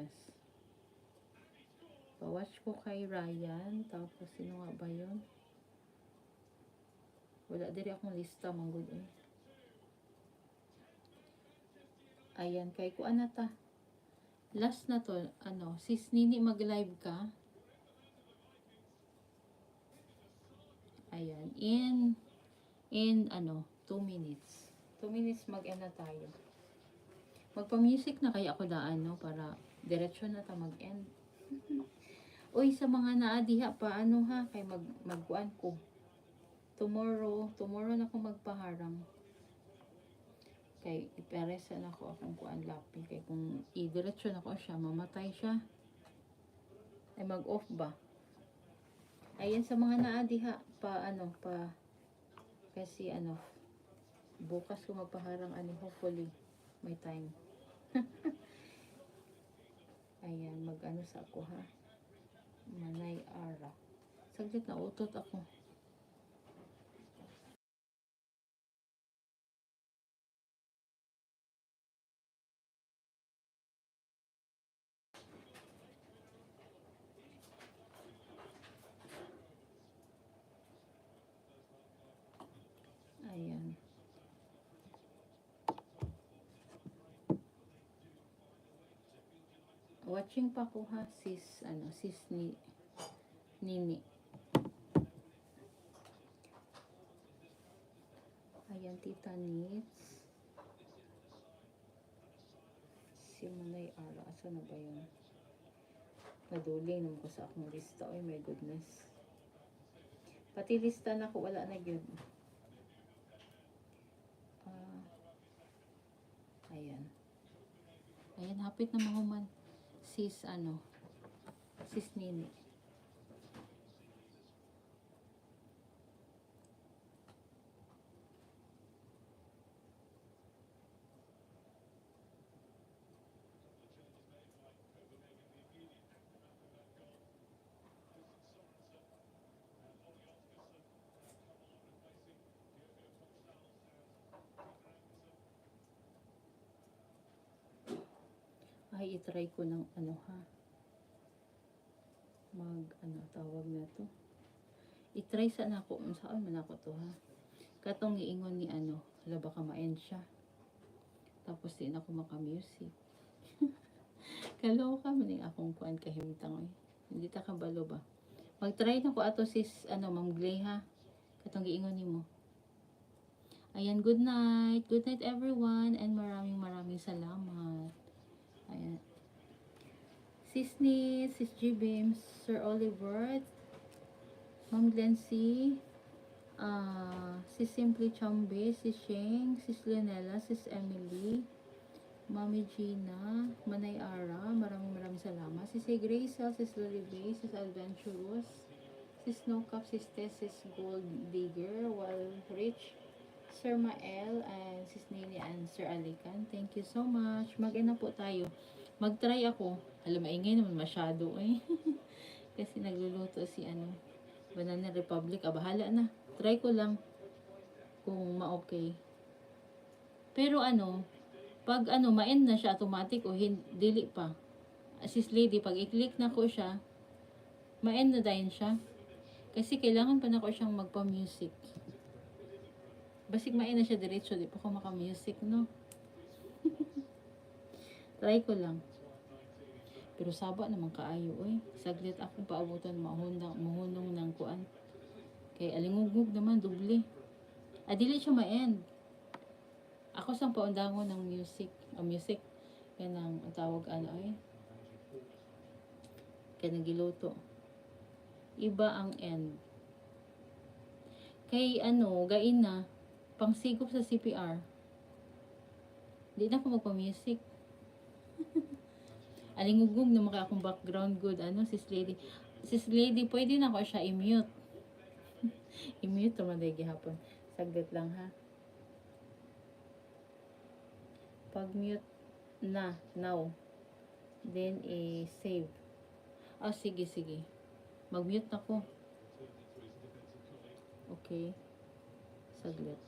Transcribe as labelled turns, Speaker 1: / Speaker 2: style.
Speaker 1: goodness. Pa-watch ko kay Ryan. Tapos, sino nga ba yun? Wala diri akong lista, manggod eh. Ayan, kay kuan na ta. Last na to, ano, sis Nini mag-live ka. Ayan, in ano, 2 minutes. 2 minutes mag-end na tayo. Magpa-music na kaya ako daan, no? Para diretsyo na ta mag-end. Uy, sa mga naadiha pa, ano ha, kay magkuan ko. Tomorrow na ako magpaharang. Kay iperesa na ako akong kuan lapi. Kay kung idiretsyo na ko siya, mamatay siya. Ay mag-off ba? Ayan, sa mga naadiha pa, ano, pa, kasi ano, bukas ko magpaharang, ano, hopefully, may time. Ayan, mag-ano sa ako ha. Manay Ara. Saglit na utot ako. Ayan. Watching pa ko ha, sis Nini. Ayan, Tita Nits. Si Manay Ara. Asa na ba yun? Paduling naman ko sa akong lista. Oh my goodness. Pati lista na ko, wala na yun. Ayan. Ayan, hapit na mahuman. Sis Nini. Ay, itry ko ng ano ha. Ano, tawag na to. Itry saan ako man ako to ha. Katong giingon ni ano, hala baka ma-end siya. Tapos din ako maka-music. Kaloka man yung akong kuan kahimtang eh. Hindi ta kabalo ba? Mag-try na ko ato sis, ano, Ma'am Glay ha. Katong giingon nimo. Ayan, good night. Good night everyone and maraming salamat. Ayan. Sis Nit, Sis G Beams, Sir Oliver, Ma'am Glency, Sis Simply Chambe, Sis Sheng, Sis Leonela, Sis Emily, Mami Gina, Manay Ara, maraming salamat. Sis Grace, Sis Lolibay, Sis Adventurous, Sis No Cup, Sis Tess, Sis Gold Digger, Wild Rich, Sir Mael, and Sis Nini and Sir Alican. Thank you so much. Mag-ina po tayo. Mag-try ako. Alam, maingay naman masyado eh. Kasi nagluluto si ano, Banana Republic. Bahala na. Try ko lang kung ma-okay. Pero ano, pag ano, ma-end na siya automatic o dili pa. Sis Lady, pag i-click na ko siya, ma-end na din siya. Kasi kailangan pa na ko siyang magpa-music. Basig ma-end na siya diretso, di pa ko maka-music, no? Try ko lang. Pero saba naman kaayo, eh. Saglit akong paabutan, mahunong ng kuan. Kay alingugug naman, doble. Dili siya ma-end. Ako sang paundangon ng music. Music. Yan ang tawag ano eh. Kaya nagiluto. Iba ang end. Kay ano, gain na, pangsigop sa CPR. Di na ako magpa-music. Alingugug na maka akong background good. Ano, Sis Lady. Sis Lady, pwede na ko siya i-mute. I-mute naman dahil gihapon. Saglit lang ha. Pag-mute na, now. Then, save. Sige. Mag-mute na ko. Okay. Saglit.